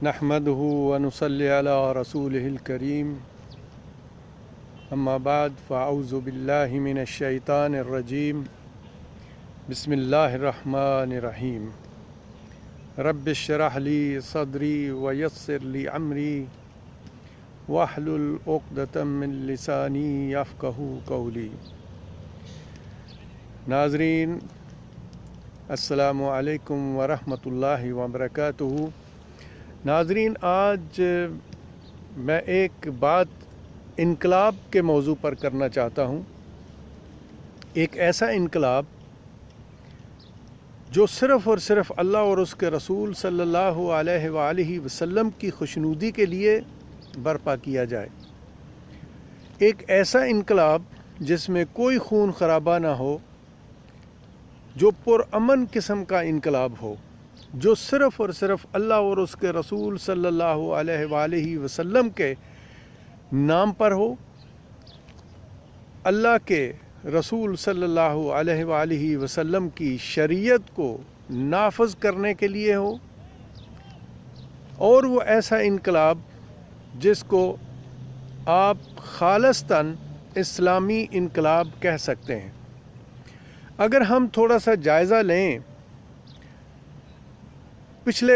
نحمده ونصلي على رسوله الكريم أما بعد فأعوذ بالله من الشيطان الرجيم بسم الله الرحمن الرحيم رب اشرح لي صدري ويسر لي أمري واحلل عقدة من لساني يفقهوا قولي۔ ناظرین السلام علیکم ورحمۃ اللہ وبرکاتہ۔ ناظرین، آج میں ایک بات انقلاب کے موضوع پر کرنا چاہتا ہوں۔ ایک ایسا انقلاب جو صرف اور صرف اللہ اور اس کے رسول صلی اللہ علیہ وآلہ وسلم کی خوشنودی کے لیے برپا کیا جائے۔ ایک ایسا انقلاب جس میں کوئی خون خرابہ نہ ہو، جو پرامن قسم کا انقلاب ہو، جو صرف اور صرف اللہ اور اس کے رسول صلی اللہ علیہ وآلہ وسلم کے نام پر ہو، اللہ کے رسول صلی اللہ علیہ وآلہ وسلم کی شریعت کو نافذ کرنے کے لیے ہو، اور وہ ایسا انقلاب جس کو آپ خالصتاً اسلامی انقلاب کہہ سکتے ہیں۔ اگر ہم تھوڑا سا جائزہ لیں پچھلے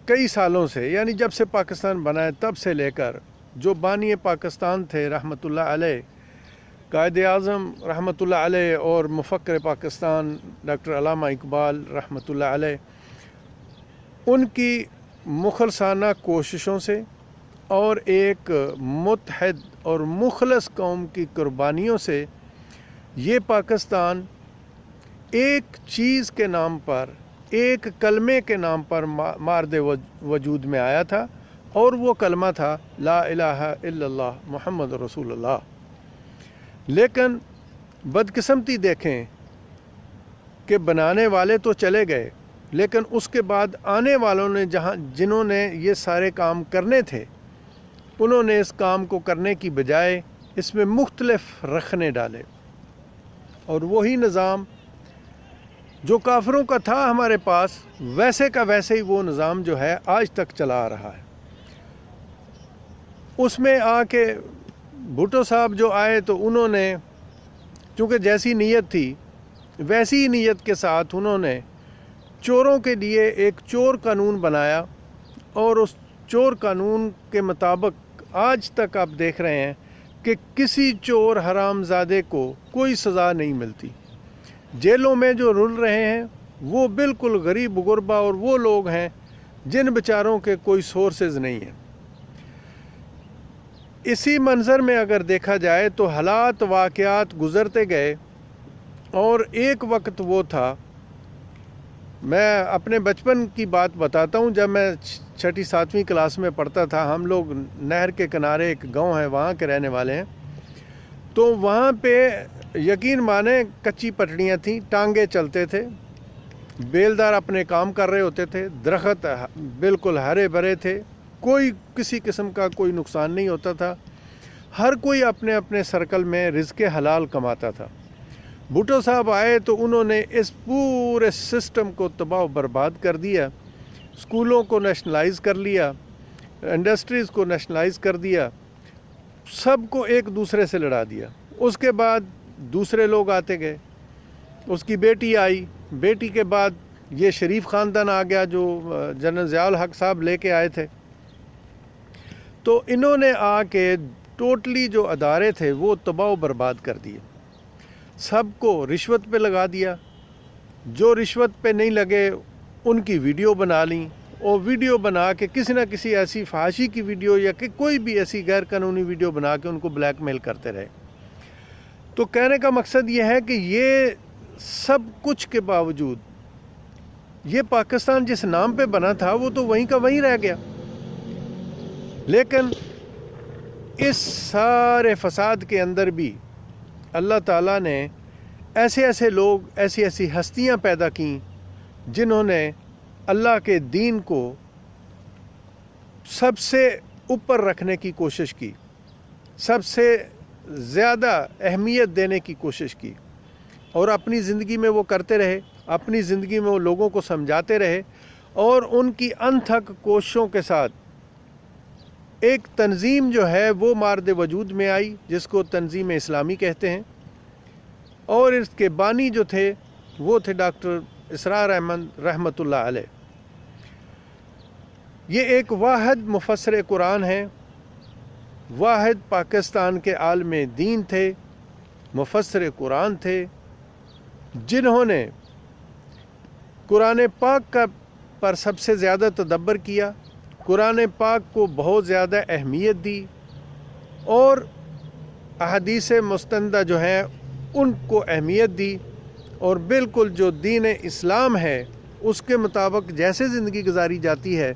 کئی سالوں سے، یعنی جب سے پاکستان بنا ہے تب سے لے کر، جو بانی پاکستان تھے رحمۃ اللہ علیہ، قائد اعظم رحمۃ اللہ علیہ، اور مفکر پاکستان ڈاکٹر علامہ اقبال رحمۃ اللہ علیہ، ان کی مخلصانہ کوششوں سے اور ایک متحد اور مخلص قوم کی قربانیوں سے یہ پاکستان ایک چیز کے نام پر، ایک کلمے کے نام پر مارد وجود میں آیا تھا، اور وہ کلمہ تھا لا الہ الا اللہ محمد رسول اللہ۔ لیکن بدقسمتی دیکھیں کہ بنانے والے تو چلے گئے، لیکن اس کے بعد آنے والوں نے جنہوں نے یہ سارے کام کرنے تھے، انہوں نے اس کام کو کرنے کی بجائے اس میں مختلف رخنے ڈالے، اور وہی نظام جو کافروں کا تھا ہمارے پاس، ویسے کا ویسے ہی وہ نظام جو ہے آج تک چلا آ رہا ہے۔ اس میں آ کے بھٹو صاحب جو آئے تو انہوں نے چونکہ جیسی نیت تھی ویسی ہی نیت کے ساتھ انہوں نے چوروں کے لیے ایک چور قانون بنایا، اور اس چور قانون کے مطابق آج تک آپ دیکھ رہے ہیں کہ کسی چور حرام زادے کو کوئی سزا نہیں ملتی۔ جیلوں میں جو رل رہے ہیں وہ بالکل غریب غربا اور وہ لوگ ہیں جن بیچاروں کے کوئی سورسز نہیں ہیں۔ اسی منظر میں اگر دیکھا جائے تو حالات واقعات گزرتے گئے، اور ایک وقت وہ تھا، میں اپنے بچپن کی بات بتاتا ہوں، جب میں 6ٹھی 7ویں کلاس میں پڑھتا تھا، ہم لوگ نہر کے کنارے ایک گاؤں ہے وہاں کے رہنے والے ہیں، تو وہاں پہ یقین مانیں کچی پٹڑیاں تھیں، ٹانگے چلتے تھے، بیلدار اپنے کام کر رہے ہوتے تھے، درخت بالکل ہرے بھرے تھے، کوئی کسی قسم کا کوئی نقصان نہیں ہوتا تھا، ہر کوئی اپنے اپنے سرکل میں رزق حلال کماتا تھا۔ بھٹو صاحب آئے تو انہوں نے اس پورے سسٹم کو تباہ و برباد کر دیا، اسکولوں کو نیشنلائز کر لیا، انڈسٹریز کو نیشنلائز کر دیا، سب کو ایک دوسرے سے لڑا دیا۔ اس کے بعد دوسرے لوگ آتے گئے، اس کی بیٹی آئی، بیٹی کے بعد یہ شریف خاندان آ گیا جو جنرل ضیاء الحق صاحب لے کے آئے تھے، تو انہوں نے آ کے ٹوٹلی جو ادارے تھے وہ تباہ و برباد کر دیے، سب کو رشوت پہ لگا دیا، جو رشوت پہ نہیں لگے ان کی ویڈیو بنا لیں، اور ویڈیو بنا کے کسی نہ کسی ایسی فحاشی کی ویڈیو یا کہ کوئی بھی ایسی غیر قانونی ویڈیو بنا کے ان کو بلیک میل کرتے رہے۔ تو کہنے کا مقصد یہ ہے کہ یہ سب کچھ کے باوجود یہ پاکستان جس نام پہ بنا تھا وہ تو وہیں کا وہیں رہ گیا، لیکن اس سارے فساد کے اندر بھی اللہ تعالیٰ نے ایسے ایسے لوگ، ایسی ایسی ہستیاں پیدا کیں جنہوں نے اللہ کے دین کو سب سے اوپر رکھنے کی کوشش کی، سب سے زیادہ اہمیت دینے کی کوشش کی، اور اپنی زندگی میں وہ کرتے رہے، اپنی زندگی میں وہ لوگوں کو سمجھاتے رہے، اور ان کی انتھک کوششوں کے ساتھ ایک تنظیم جو ہے وہ مارد وجود میں آئی، جس کو تنظیم اسلامی کہتے ہیں، اور اس کے بانی جو تھے وہ تھے ڈاکٹر اسرار احمد رحمۃ اللہ علیہ۔ یہ ایک واحد مفسر قرآن ہیں، واحد پاکستان کے عالم دین تھے، مفسر قرآن تھے، جنہوں نے قرآن پاک پر سب سے زیادہ تدبر کیا، قرآن پاک کو بہت زیادہ اہمیت دی، اور احادیث مستندہ جو ہیں ان کو اہمیت دی، اور بالکل جو دین اسلام ہے اس کے مطابق جیسے زندگی گزاری جاتی ہے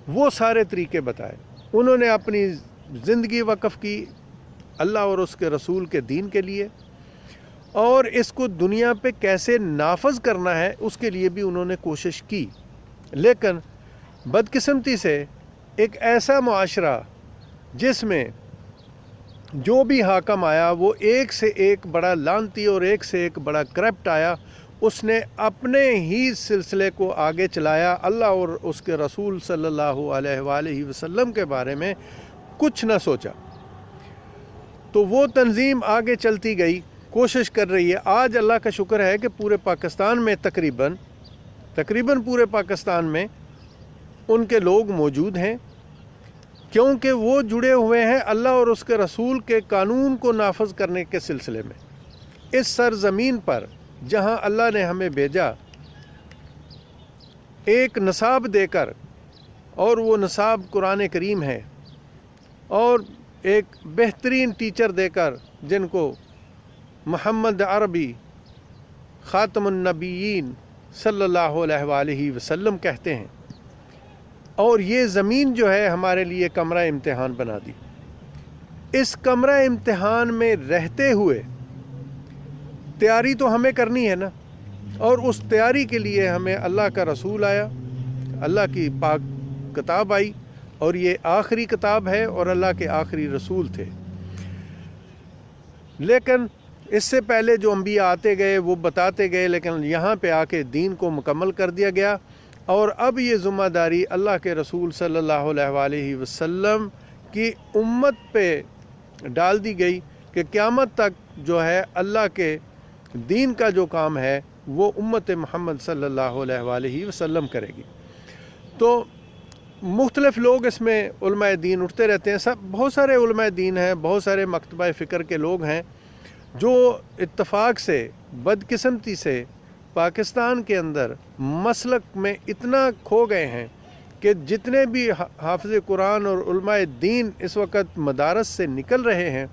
وہ سارے طریقے بتائے۔ انہوں نے اپنی زندگی وقف کی اللہ اور اس کے رسول کے دین کے لیے، اور اس کو دنیا پہ کیسے نافذ کرنا ہے اس کے لیے بھی انہوں نے کوشش کی۔ لیکن بدقسمتی سے ایک ایسا معاشرہ جس میں جو بھی حاکم آیا وہ ایک سے ایک بڑا لعنتی اور ایک سے ایک بڑا کرپٹ آیا، اس نے اپنے ہی سلسلے کو آگے چلایا، اللہ اور اس کے رسول صلی اللہ علیہ وآلہ وسلم کے بارے میں کچھ نہ سوچا۔ تو وہ تنظیم آگے چلتی گئی، کوشش کر رہی ہے۔ آج اللہ کا شکر ہے کہ پورے پاکستان میں تقریباً پورے پاکستان میں ان کے لوگ موجود ہیں، کیونکہ وہ جڑے ہوئے ہیں اللہ اور اس کے رسول کے قانون کو نافذ کرنے کے سلسلے میں۔ اس سرزمین پر جہاں اللہ نے ہمیں بھیجا ایک نصاب دے کر، اور وہ نصاب قرآن کریم ہے، اور ایک بہترین ٹیچر دے کر جن کو محمد عربی خاتم النبیین صلی اللہ علیہ وآلہ وسلم کہتے ہیں، اور یہ زمین جو ہے ہمارے لیے کمرہ امتحان بنا دی۔ اس کمرہ امتحان میں رہتے ہوئے تیاری تو ہمیں کرنی ہے نا، اور اس تیاری کے لیے ہمیں اللہ کا رسول آیا، اللہ کی پاک کتاب آئی، اور یہ آخری کتاب ہے اور اللہ کے آخری رسول تھے۔ لیکن اس سے پہلے جو انبیاء آتے گئے وہ بتاتے گئے، لیکن یہاں پہ آ کے دین کو مکمل کر دیا گیا، اور اب یہ ذمہ داری اللہ کے رسول صلی اللہ علیہ وآلہ وسلم کی امت پہ ڈال دی گئی کہ قیامت تک جو ہے اللہ کے دین کا جو کام ہے وہ امت محمد صلی اللہ علیہ وآلہ وسلم کرے گی۔ تو مختلف لوگ اس میں علماء دین اٹھتے رہتے ہیں، بہت سارے علماء دین ہیں، بہت سارے مکتبہ فکر کے لوگ ہیں جو اتفاق سے بدقسمتی سے پاکستان کے اندر مسلک میں اتنا کھو گئے ہیں کہ جتنے بھی حافظ قرآن اور علماء دین اس وقت مدارس سے نکل رہے ہیں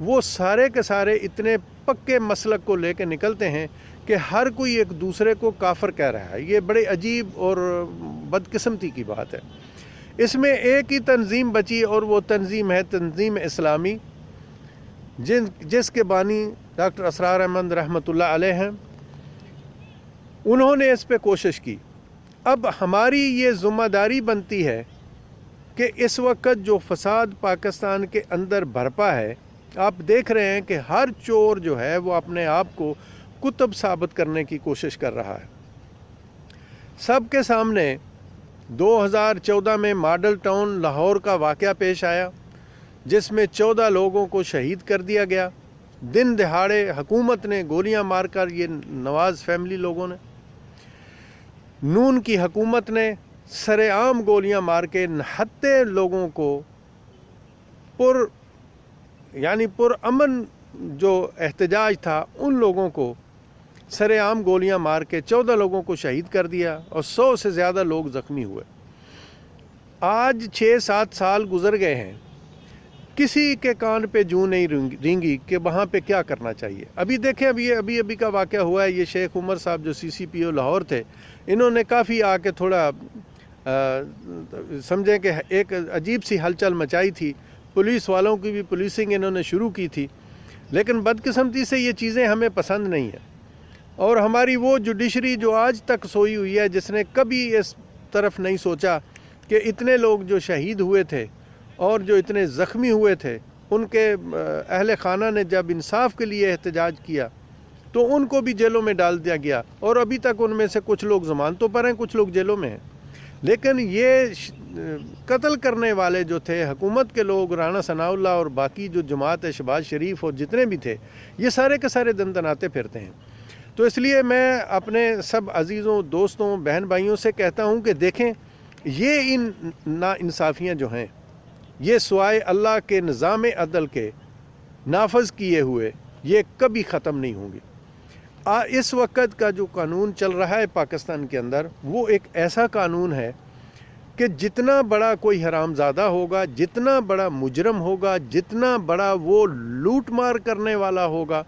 وہ سارے کے سارے اتنے پکے مسلک کو لے کے نکلتے ہیں کہ ہر کوئی ایک دوسرے کو کافر کہہ رہا ہے۔ یہ بڑے عجیب اور بدقسمتی کی بات ہے۔ اس میں ایک ہی تنظیم بچی، اور وہ تنظیم ہے تنظیم اسلامی، جس کے بانی ڈاکٹر اسرار احمد رحمۃ اللہ علیہ ہیں۔ انہوں نے اس پہ کوشش کی۔ اب ہماری یہ ذمہ داری بنتی ہے کہ اس وقت جو فساد پاکستان کے اندر برپا ہے، آپ دیکھ رہے ہیں کہ ہر چور جو ہے وہ اپنے آپ کو کتب ثابت کرنے کی کوشش کر رہا ہے۔ سب کے سامنے 2014 میں ماڈل ٹاؤن لاہور کا واقعہ پیش آیا، جس میں 14 لوگوں کو شہید کر دیا گیا۔ دن دہاڑے حکومت نے گولیاں مار کر، یہ نواز فیملی لوگوں نے، نون کی حکومت نے سر عام گولیاں مار کے نہتے لوگوں کو پر امن جو احتجاج تھا ان لوگوں کو سر عام گولیاں مار کے 14 لوگوں کو شہید کر دیا، اور 100 سے زیادہ لوگ زخمی ہوئے۔ آج 6-7 سال گزر گئے ہیں، کسی کے کان پہ جوں نہیں رینگی کہ وہاں پہ کیا کرنا چاہیے۔ ابھی دیکھیں، ابھی کا واقعہ ہوا ہے، یہ شیخ عمر صاحب جو CCPO لاہور تھے، انہوں نے کافی آ کے تھوڑا سمجھیں کہ ایک عجیب سی ہلچل مچائی تھی، پولیس والوں کی بھی پولیسنگ انہوں نے شروع کی تھی، لیکن بدقسمتی سے یہ چیزیں ہمیں پسند نہیں ہیں۔ اور ہماری وہ جوڈیشری جو آج تک سوئی ہوئی ہے، جس نے کبھی اس طرف نہیں سوچا کہ اتنے لوگ جو شہید ہوئے تھے اور جو اتنے زخمی ہوئے تھے، ان کے اہل خانہ نے جب انصاف کے لیے احتجاج کیا تو ان کو بھی جیلوں میں ڈال دیا گیا، اور ابھی تک ان میں سے کچھ لوگ ضمانتوں پر ہیں، کچھ لوگ جیلوں میں ہیں۔ لیکن یہ قتل کرنے والے جو تھے حکومت کے لوگ، رانا ثناء اللہ اور باقی جو جماعت ہے، شہباز شریف اور جتنے بھی تھے، یہ سارے کے سارے دندناتے پھرتے ہیں۔ تو اس لیے میں اپنے سب عزیزوں، دوستوں، بہن بھائیوں سے کہتا ہوں کہ دیکھیں، یہ ان ناانصافیاں جو ہیں، یہ سوائے اللہ کے نظام عدل کے نافذ کیے ہوئے یہ کبھی ختم نہیں ہوں گے۔ اس وقت کا جو قانون چل رہا ہے پاکستان کے اندر، وہ ایک ایسا قانون ہے کہ جتنا بڑا کوئی حرام زادہ ہوگا، جتنا بڑا مجرم ہوگا، جتنا بڑا وہ لوٹ مار کرنے والا ہوگا،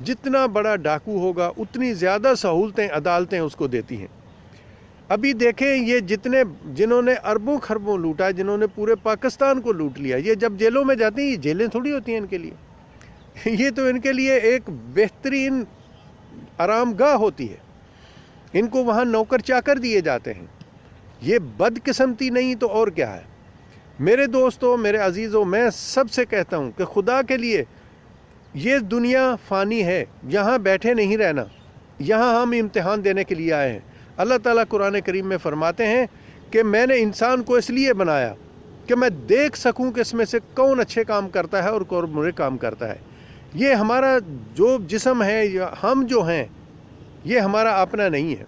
جتنا بڑا ڈاکو ہوگا، اتنی زیادہ سہولتیں عدالتیں اس کو دیتی ہیں۔ ابھی دیکھیں، یہ جنہوں نے اربوں خربوں لوٹا، جنہوں نے پورے پاکستان کو لوٹ لیا، یہ جب جیلوں میں جاتے ہیں، یہ جیلیں تھوڑی ہوتی ہیں ان کے لیے، یہ تو ان کے لیے ایک بہترین آرام گاہ ہوتی ہے۔ ان کو وہاں نوکر چاکر دیے جاتے ہیں۔ یہ بدقسمتی نہیں تو اور کیا ہے؟ میرے دوستوں، میرے عزیزوں، میں سب سے کہتا ہوں کہ خدا کے لیے، یہ دنیا فانی ہے، یہاں بیٹھے نہیں رہنا، یہاں ہم امتحان دینے کے لیے آئے ہیں۔ اللہ تعالیٰ قرآن کریم میں فرماتے ہیں کہ میں نے انسان کو اس لیے بنایا کہ میں دیکھ سکوں کہ اس میں سے کون اچھے کام کرتا ہے اور کون برے کام کرتا ہے۔ یہ ہمارا جو جسم ہے، ہم جو ہیں، یہ ہمارا اپنا نہیں ہے،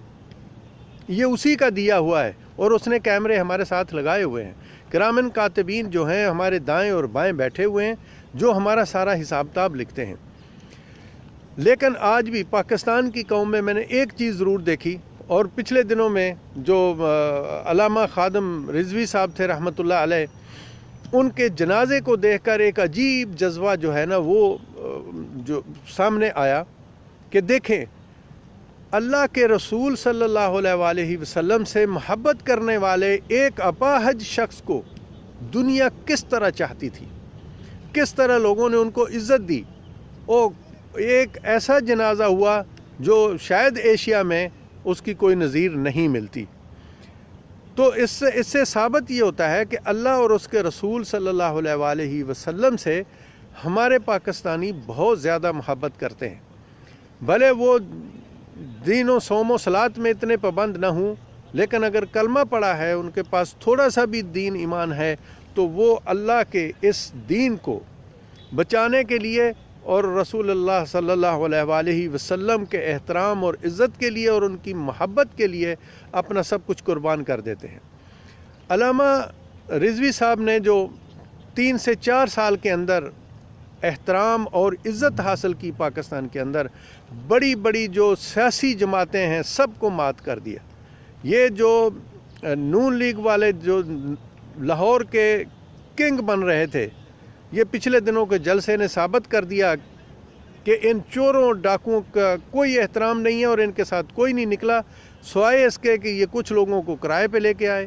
یہ اسی کا دیا ہوا ہے، اور اس نے کیمرے ہمارے ساتھ لگائے ہوئے ہیں۔ کرامن کاتبین جو ہیں ہمارے دائیں اور بائیں بیٹھے ہوئے ہیں، جو ہمارا سارا حساب کتاب لکھتے ہیں۔ لیکن آج بھی پاکستان کی قوم میں میں نے ایک چیز ضرور دیکھی، اور پچھلے دنوں میں جو علامہ خادم رضوی صاحب تھے رحمۃ اللہ علیہ، ان کے جنازے کو دیکھ کر ایک عجیب جذبہ جو ہے نا، وہ جو سامنے آیا کہ دیکھیں، اللہ کے رسول صلی اللہ علیہ وآلہ وسلم سے محبت کرنے والے ایک اپاہج شخص کو دنیا کس طرح چاہتی تھی، کس طرح لوگوں نے ان کو عزت دی، اور ایک ایسا جنازہ ہوا جو شاید ایشیا میں اس کی کوئی نظیر نہیں ملتی۔ تو اس سے ثابت یہ ہوتا ہے کہ اللہ اور اس کے رسول صلی اللہ علیہ وآلہ وسلم سے ہمارے پاکستانی بہت زیادہ محبت کرتے ہیں۔ بھلے وہ دین و صوم و صلات میں اتنے پابند نہ ہوں، لیکن اگر کلمہ پڑھا ہے، ان کے پاس تھوڑا سا بھی دین ایمان ہے، تو وہ اللہ کے اس دین کو بچانے کے لیے اور رسول اللہ صلی اللہ علیہ وآلہ وسلم کے احترام اور عزت کے لیے اور ان کی محبت کے لیے اپنا سب کچھ قربان کر دیتے ہیں۔ علامہ رضوی صاحب نے جو 3 سے 4 سال کے اندر احترام اور عزت حاصل کی پاکستان کے اندر، بڑی بڑی جو سیاسی جماعتیں ہیں سب کو مات کر دیا۔ یہ جو نون لیگ والے جو لاہور کے کنگ بن رہے تھے، یہ پچھلے دنوں کے جلسے نے ثابت کر دیا کہ ان چوروں ڈاکوؤں کا کوئی احترام نہیں ہے، اور ان کے ساتھ کوئی نہیں نکلا سوائے اس کے کہ یہ کچھ لوگوں کو کرائے پہ لے کے آئے،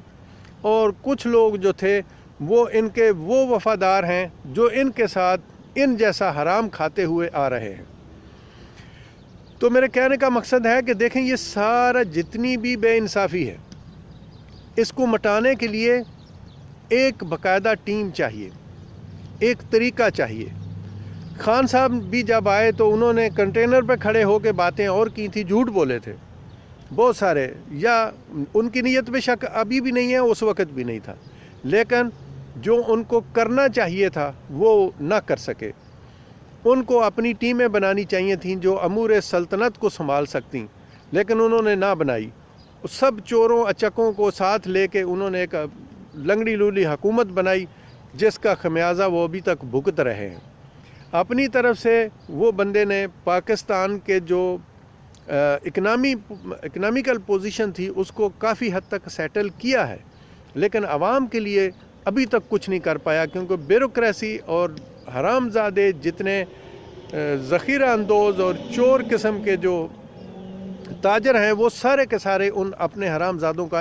اور کچھ لوگ جو تھے وہ ان کے وہ وفادار ہیں جو ان کے ساتھ ان جیسا حرام کھاتے ہوئے آ رہے ہیں۔ تو میرے کہنے کا مقصد ہے کہ دیکھیں، یہ سارا جتنی بھی بے انصافی ہے، اس کو مٹانے کے لیے ایک باقاعدہ ٹیم چاہیے، ایک طریقہ چاہیے۔ خان صاحب بھی جب آئے تو انہوں نے کنٹینر پہ کھڑے ہو کے باتیں اور کی تھی، جھوٹ بولے تھے بہت سارے، یا ان کی نیت میں شک ابھی بھی نہیں ہے، اس وقت بھی نہیں تھا، لیکن جو ان کو کرنا چاہیے تھا وہ نہ کر سکے۔ ان کو اپنی ٹیمیں بنانی چاہیے تھیں جو امور سلطنت کو سنبھال سکتیں، لیکن انہوں نے نہ بنائی۔ سب چوروں اچکوں کو ساتھ لے کے انہوں نے ایک لنگڑی لولی حکومت بنائی، جس کا خمیازہ وہ ابھی تک بھگت رہے ہیں۔ اپنی طرف سے وہ بندے نے پاکستان کے جو اکنامیکل پوزیشن تھی اس کو کافی حد تک سیٹل کیا ہے، لیکن عوام کے لیے ابھی تک کچھ نہیں کر پایا، کیونکہ بیوروکریسی اور حرام زادے جتنے ذخیرہ اندوز اور چور قسم کے جو تاجر ہیں، وہ سارے کے سارے ان اپنے حرام زادوں کا